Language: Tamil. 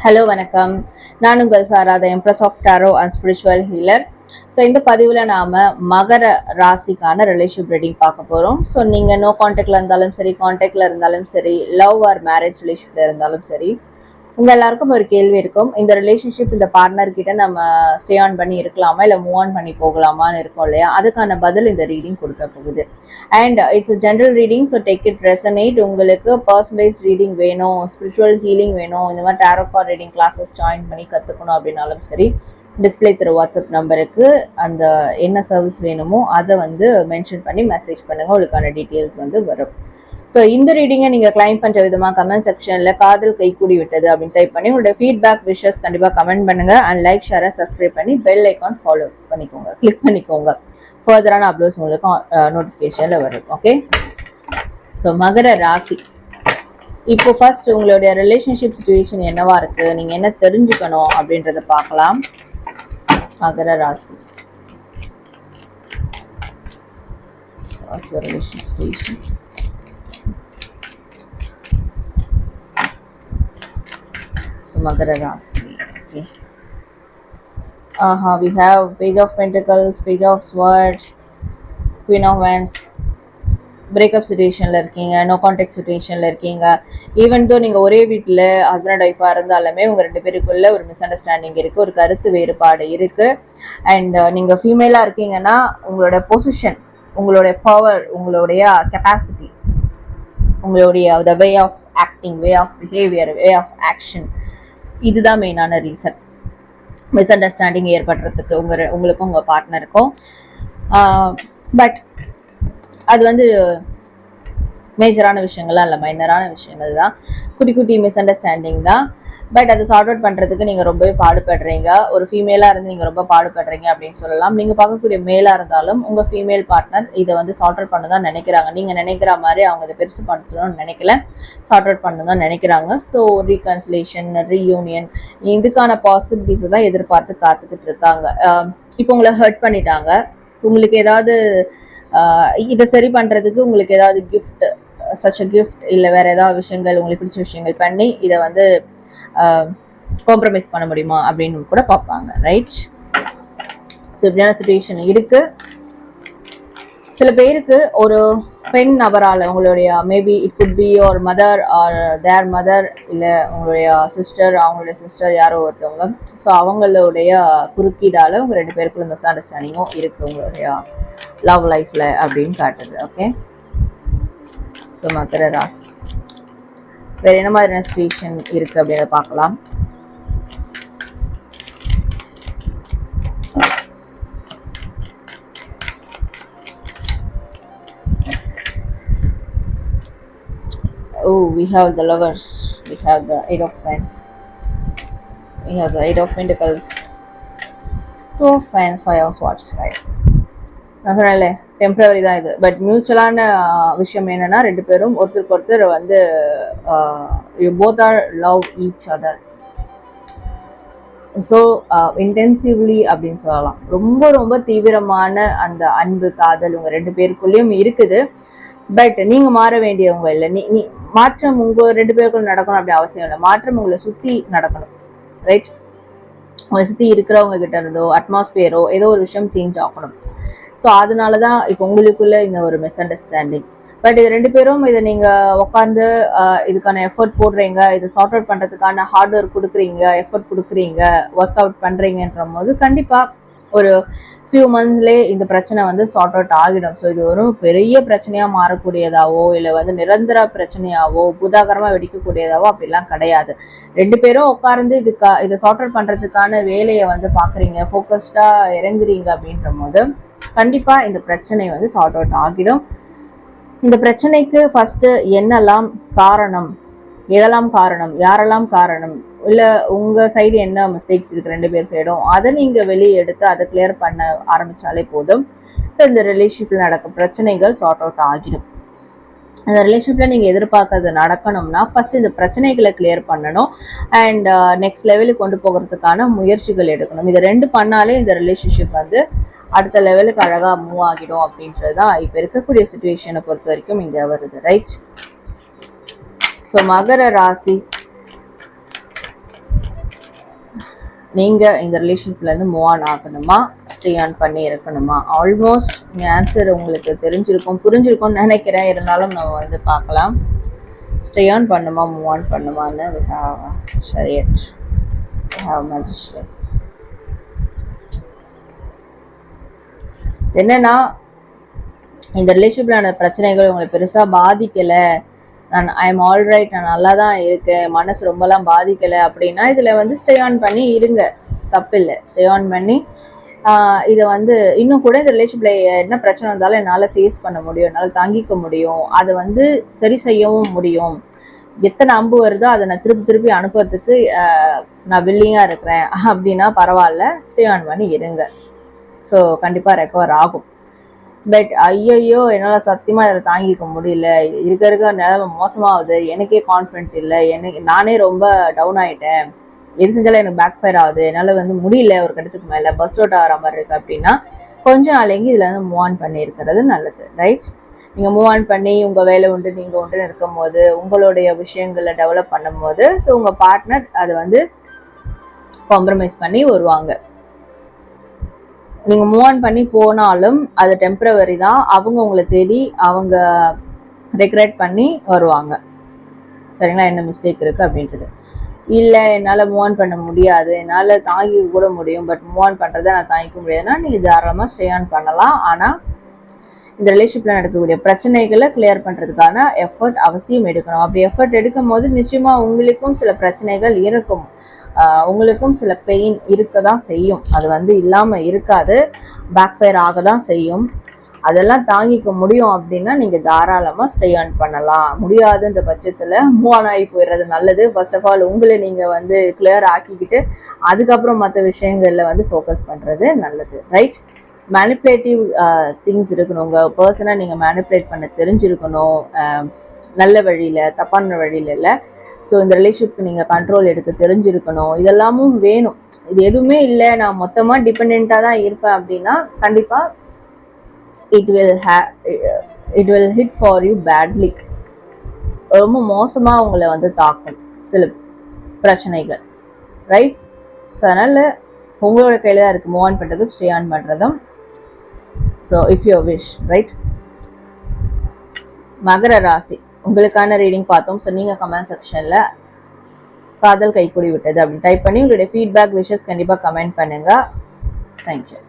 ஹலோ வணக்கம். நான் உங்கள் Sarah, the empress of tarot and spiritual healer. So இந்த பதிவில் நாம் மகர ராசிக்கான ரிலேஷன்ஷிப் ரீடிங் பார்க்க போகிறோம். ஸோ நீங்கள் நோ கான்டாக்டில் இருந்தாலும் சரி, கான்டாக்டில் இருந்தாலும் சரி, லவ் ஆர் மேரேஜ் ரிலேஷன்ஷிப்பில் இருந்தாலும் சரி, உங்கள் எல்லாருக்கும் ஒரு கேள்வி இருக்கும். இந்த ரிலேஷன்ஷிப் இந்த பார்ட்னர் கிட்ட நம்ம ஸ்டே ஆன் பண்ணி இருக்கலாமா, இல்லை மூவ் ஆன் பண்ணி போகலாமான்னு இருக்கோம் இல்லையா? அதுக்கான பதில் இந்த ரீடிங் கொடுக்க போகுது. And it's general reading, so take it resonate. உங்களுக்கு பர்சனலைஸ்ட் ரீடிங் வேணும், ஸ்பிரிச்சுவல் ஹீலிங் வேணும், இந்த மாதிரி tarot card reading classes join பண்ணி கற்றுக்கணும் அப்படின்னாலும் சரி, டிஸ்பிளே திரு வாட்ஸ்அப் நம்பருக்கு அந்த என்ன சர்வீஸ் வேணுமோ அதை மென்ஷன் பண்ணி மெசேஜ் பண்ணுங்கள். உங்களுக்கான டீட்டெயில்ஸ் வரும். ஸோ இந்த ரீடிங்கை நீங்கள் கிளைம் பண்ணுற விதமாக கமெண்ட் செக்ஷனில் காதல் கைக்கூடி விட்டது அப்படின்னு டைப் பண்ணி உங்களோட ஃபீட்பேக் விஷஸ் கண்டிப்பாக கமெண்ட் பண்ணுங்கள். அண்ட் லைக், ஷேரை சப்ஸ்கிரைப் பண்ணி பெல் ஐக்கான் ஃபாலோ பண்ணிக்கோங்க, கிளிக் பண்ணிக்கோங்க. ஃபர்தரான அப்லோட்ஸ் உங்களுக்கு நோட்டிஃபிகேஷனில் வரும். ஓகே. ஸோ மகர ராசி, இப்போ ஃபர்ஸ்ட் உங்களுடைய ரிலேஷன்ஷிப் சிச்சுவேஷன் என்னவா இருக்கு, நீங்கள் என்ன தெரிஞ்சுக்கணும் அப்படின்றத பார்க்கலாம். மகர ராசி, relationship situation. Magara Rasi. Okay. We have Page of Pentacles, Page of Swords, Queen of Wands. Breakup சுச்சுவேஷனில் இருக்கீங்க, நோ கான்டாக்ட் சுச்சுவேஷனில் இருக்கீங்க. ஈவன் தோ நீங்கள் ஒரே வீட்டில் ஹஸ்பண்ட் அண்ட் ஒய்ஃபாக இருந்தாலுமே உங்கள் ரெண்டு பேருக்குள்ள ஒரு மிஸ் அண்டர்ஸ்டாண்டிங் இருக்குது, ஒரு கருத்து வேறுபாடு இருக்குது. அண்ட் நீங்கள் ஃபீமேலாக இருக்கீங்கன்னா உங்களோட பொசிஷன், உங்களுடைய பவர், உங்களுடைய கெப்பாசிட்டி, உங்களுடைய the way of acting, way of behaviour, way of action, இதுதான் மெயினான ரீசன் மிஸ் அண்டர்ஸ்டாண்டிங் ஏற்படுறதுக்கு உங்களுக்கும் உங்கள் பார்ட்னருக்கும். பட் அது மேஜரான விஷயங்கள்லாம் இல்லை, மைனரான விஷயங்கள் தான், குட்டி குட்டி மிஸ் அண்டர்ஸ்டாண்டிங் தான். பட் அதை சார்ட் அவுட் பண்ணுறதுக்கு நீங்கள் ரொம்பவே பாடுபடுறீங்க. ஒரு ஃபீமேலாக இருந்து நீங்கள் ரொம்ப பாடுபடுறீங்க அப்படின்னு சொல்லலாம். நீங்கள் பார்க்கக்கூடிய மேலாக இருந்தாலும் உங்கள் ஃபீமேல் பார்ட்னர் இதை சார்ட் அவுட் பண்ண தான் நினைக்கிறாங்க. நீங்கள் நினைக்கிற மாதிரி அவங்க இதை பெருசு பண்ணணும்னு நினைக்கல, சார்ட் அவுட் பண்ண தான் நினைக்கிறாங்க. ஸோ ரீகன்சிலேஷன், ரீயூனியன், இதுக்கான பாசிபிலிட்டிஸை தான் எதிர்பார்த்து காத்துக்கிட்டு இருக்காங்க. இப்போ உங்களை ஹர்ட் பண்ணிட்டாங்க, உங்களுக்கு ஏதாவது இதை சரி பண்ணுறதுக்கு உங்களுக்கு ஏதாவது கிஃப்ட், சச் அ கிஃப்ட், இல்லை வேறு ஏதாவது விஷயங்கள் உங்களுக்கு பிடிச்ச விஷயங்கள் பண்ணி இதை காம்ப்ரமைஸ் பண்ண முடியுமா அப்படின்னு கூட பார்ப்பாங்க. ரைட். ஸோ இப்படியான சுச்சுவேஷன் இருக்கு. சில பேருக்கு ஒரு பெண் நபரால் உங்களுடைய maybe it could be your mother R there mother, இல்லை உங்களுடைய சிஸ்டர், அவங்களுடைய சிஸ்டர் யாரோ ஒருத்தவங்க, ஸோ அவங்களுடைய குறுக்கீடால் உங்கள் ரெண்டு பேருக்குள்ள மிஸ் அண்டர்ஸ்டாண்டிங்கும் இருக்குது உங்களுடைய லவ் லைஃப்பில் அப்படின்னு காட்டுது. ஓகே. ஸோ மகர ராசி, வேறு என்ன மாதிரியான சிச்சுவேஷன் இருக்குது அப்படின்னு பார்க்கலாம். We have the lovers, we have the Eight of Wands, we have the Eight of Pentacles, Two of Wands, Five of Swords, guys. நான் சொன்னேன்ல, டெம்பரவரி தான் இது. பட் மியூச்சுவலான விஷயம் என்னன்னா, ரெண்டு பேரும் ஒருத்தருக்கு ஒருத்தர் you both are love each other. So intensively அப்படின்னு சொல்லலாம். ரொம்ப ரொம்ப தீவிரமான அந்த அன்பு, காதல் உங்கள் ரெண்டு பேருக்குள்ளேயும் இருக்குது. பட் நீங்கள் மாற வேண்டியவங்க இல்லை. நீ மாற்றம் உங்கள் ரெண்டு பேருக்குள்ள நடக்கணும் அப்படி அவசியம் இல்லை. மாற்றம் உங்களை சுற்றி நடக்கணும். ரைட். உங்களை சுற்றி இருக்கிறவங்க கிட்ட இருந்தோ, அட்மாஸ்பியரோ, ஏதோ ஒரு விஷயம் சேஞ்ச் ஆகணும். ஸோ அதனால தான் இப்போ உங்களுக்குள்ள இந்த ஒரு மிஸ் அண்டர்ஸ்டாண்டிங். பட் இது ரெண்டு பேரும் இதை நீங்கள் உட்காந்து இதுக்கான எஃபர்ட் போடுறீங்க, இதை சார்ட் அவுட் பண்ணுறதுக்கான ஹார்ட் ஒர்க் கொடுக்குறீங்க, எஃபர்ட் கொடுக்குறீங்க, ஒர்க் அவுட் பண்ணுறீங்கன்ற போது கண்டிப்பாக ஒரு ஃபியூ மந்த்ஸ்லேயே இந்த பிரச்சனை சார்ட் அவுட் ஆகிடும். ஸோ இது ஒரு பெரிய பிரச்சனையாக மாறக்கூடியதாவோ, இல்லை நிரந்தர பிரச்சனையாவோ, பூதாகரமாக வெடிக்கக்கூடியதாவோ அப்படிலாம் கிடையாது. ரெண்டு பேரும் உட்கார்ந்து இதை சார்ட் அவுட் பண்ணுறதுக்கான வேலையை பார்க்குறீங்க, ஃபோக்கஸ்டாக இறங்குறீங்க அப்படின்ற போது கண்டிப்பாக இந்த பிரச்சனை சார்ட் அவுட் ஆகிடும். இந்த பிரச்சனைக்கு ஃபர்ஸ்ட் என்னெல்லாம் காரணம், எதெல்லாம் காரணம், யாரெல்லாம் காரணம், இல்லை உங்கள் சைடு என்ன மிஸ்டேக்ஸ் இருக்குது ரெண்டு பேர் சைடும், அதை நீங்கள் வெளியே எடுத்து அதை கிளியர் பண்ண ஆரம்பித்தாலே போதும். ஸோ இந்த ரிலேஷன்ஷிப்பில் நடக்கும் பிரச்சனைகள் சார்ட் அவுட் ஆகிடும். அந்த ரிலேஷன்ஷிப்பில் நீங்கள் எதிர்பார்க்கறது நடக்கணும்னா ஃபர்ஸ்ட் இந்த பிரச்சனைகளை கிளியர் பண்ணணும். அண்ட் நெக்ஸ்ட் லெவலுக்கு கொண்டு போகிறதுக்கான முயற்சிகள் எடுக்கணும். இதை ரெண்டு பண்ணாலே இந்த ரிலேஷன்ஷிப் அடுத்த லெவலுக்கு அழகாக மூவ் ஆகிடும் அப்படின்றது தான் இப்போ இருக்கக்கூடிய சுச்சுவேஷனை பொறுத்த வரைக்கும் இங்கே வருது. ரைட். ஸோ மகர ராசி, நீங்கள் இந்த ரிலேஷன்ஷிப்லேருந்து மூவ் ஆன் ஆகணுமா, ஸ்டே ஆன் பண்ணி இருக்கணுமா? ஆல்மோஸ்ட் இந்த ஆன்சர் உங்களுக்கு தெரிஞ்சிருக்கும், புரிஞ்சிருக்கும்னு நினைக்கிறேன். இருந்தாலும் நம்ம வந்து பார்க்கலாம். ஸ்டே ஆன் பண்ணுமா, மூவ் ஆன் பண்ணுமான்னு. we have chariot, we have magician. என்னன்னா இந்த ரிலேஷன்ஷிப்லான பிரச்சனைகள் உங்களை பெருசாக பாதிக்கலை, ஐ எம் ஆல்ரைட், நான் நல்லா தான் இருக்கேன், மனசு ரொம்பலாம் பாதிக்கலை அப்படின்னா இதில் வந்து ஸ்டே ஆன் பண்ணி இருங்க, தப்பில்லை. ஸ்டே ஆன் பண்ணி இதை வந்து இன்னும் கூட இந்த ரிலேஷன்ஷிப்பில் என்ன பிரச்சனை வந்தாலும் என்னால் ஃபேஸ் பண்ண முடியும், என்னால் தாங்கிக்க முடியும், அதை வந்து சரி செய்யவும் முடியும். எத்தனை அம்பு வருதோ அதை நான் திருப்பி அனுப்புறதுக்கு நான் வில்லிங்காக இருக்கிறேன் அப்படின்னா பரவாயில்ல, ஸ்டே ஆன் பண்ணி இருங்க. ஸோ கண்டிப்பாக ரெக்கவர் ஆகும். பட் ஐயோ என்னால் சத்தியமாக இதில் தாங்கிக்க முடியல, இருக்க நிலைமை மோசமாகுது, எனக்கே கான்ஃபிடென்ட் இல்லை, நானே ரொம்ப டவுன் ஆகிட்டேன், எது செஞ்சாலும் எனக்கு பேக் ஃபயர் ஆகுது, என்னால் வந்து முடியல, ஒரு கட்டத்துக்கு மேலே பஸ்ட் அவுட் ஆகிற மாதிரி இருக்குது அப்படின்னா கொஞ்ச நாளைக்கு இதில் வந்து மூவ் ஆன் பண்ணி இருக்கிறது நல்லது. ரைட்? நீங்கள் மூவ் ஆன் பண்ணி உங்கள் வேலை உண்டு நீங்கள் உண்டுன்னு இருக்கும் போது, உங்களுடைய விஷயங்களை டெவலப் பண்ணும் போது, ஸோ உங்கள் பார்ட்னர் அதை வந்து காம்ப்ரமைஸ் பண்ணி வருவாங்க. நீங்கள் மூவ் ஆன் பண்ணி போனாலும் அது டெம்பரவரி தான். அவங்க உங்களை தேடி அவங்க ரெக்ரெட் பண்ணி வருவாங்க. சரிங்களா? என்ன மிஸ்டேக் இருக்குது அப்படின்றது. இல்லை என்னால் மூவ் ஆன் பண்ண முடியாது, என்னால் தாங்கிக்க கூட முடியும், பட் மூவ் ஆன் பண்ணுறதை நான் தாங்கிக்க முடியாதுன்னா நீங்கள் தாராளமாக ஸ்டே ஆன் பண்ணலாம். ஆனால் இந்த ரிலேஷன்ஷிப்பில் நடக்கக்கூடிய பிரச்சனைகளை கிளியர் பண்ணுறதுக்கான எஃபர்ட் அவசியம் எடுக்கணும். அப்படி எஃபர்ட் எடுக்கும் போது நிச்சயமாக உங்களுக்கும் சில பிரச்சனைகள் இருக்கும், உங்களுக்கும் சில பெயின் இருக்க தான் செய்யும், அது வந்து இல்லாமல் இருக்காது, பேக் ஃபயர் ஆக தான் செய்யும். அதெல்லாம் தாங்கிக்க முடியும் அப்படின்னா நீங்கள் தாராளமாக ஸ்டே ஆன் பண்ணலாம். முடியாதுன்ற பட்சத்தில் மூவ் ஆன் ஆகி போயிடுறது நல்லது. ஃபர்ஸ்ட் ஆஃப் ஆல் உங்களை நீங்கள் வந்து கிளியர் ஆக்கிக்கிட்டு அதுக்கப்புறம் மற்ற விஷயங்களில் வந்து ஃபோக்கஸ் பண்ணுறது நல்லது. ரைட்? மேனிப்புலேட்டிவ் திங்ஸ் இருக்கணும், உங்கள் பர்சனை நீங்கள் மேனிப்புலேட் பண்ண தெரிஞ்சிருக்கணும், நல்ல வழியில் தப்பான வழியில் இல்லை. ஸோ இந்த ரிலேஷன்ஷிப்க்கு நீங்கள் கண்ட்ரோல் எடுக்க தெரிஞ்சிருக்கணும். இதெல்லாமும் வேணும். இது எதுவுமே இல்லை, நான் மொத்தமாக டிபெண்ட்டாக தான் இருப்பேன் அப்படின்னா கண்டிப்பாக it will hit for you badly. ரொம்ப மோசமாக உங்களை வந்து தாக்கும் சில பிரச்சனைகள். ரைட்? ஸோ அதனால் உங்களோட கையில் தான் இருக்குது மூவ் ஆன் பண்ணுறதும் ஸ்டே ஆன் பண்ணுறதும். So if you wish. Right? மகர ராசி உங்களுக்கான ரீடிங் பார்த்தோம். ஸோ நீங்கள் கமெண்ட் செக்ஷனில் காதல் கைக்கூடி விட்டது அப்படின்னு டைப் பண்ணி உங்களுடைய ஃபீட்பேக் விஷஸ் கண்டிப்பாக கமெண்ட் பண்ணுங்கள். தேங்க்யூ.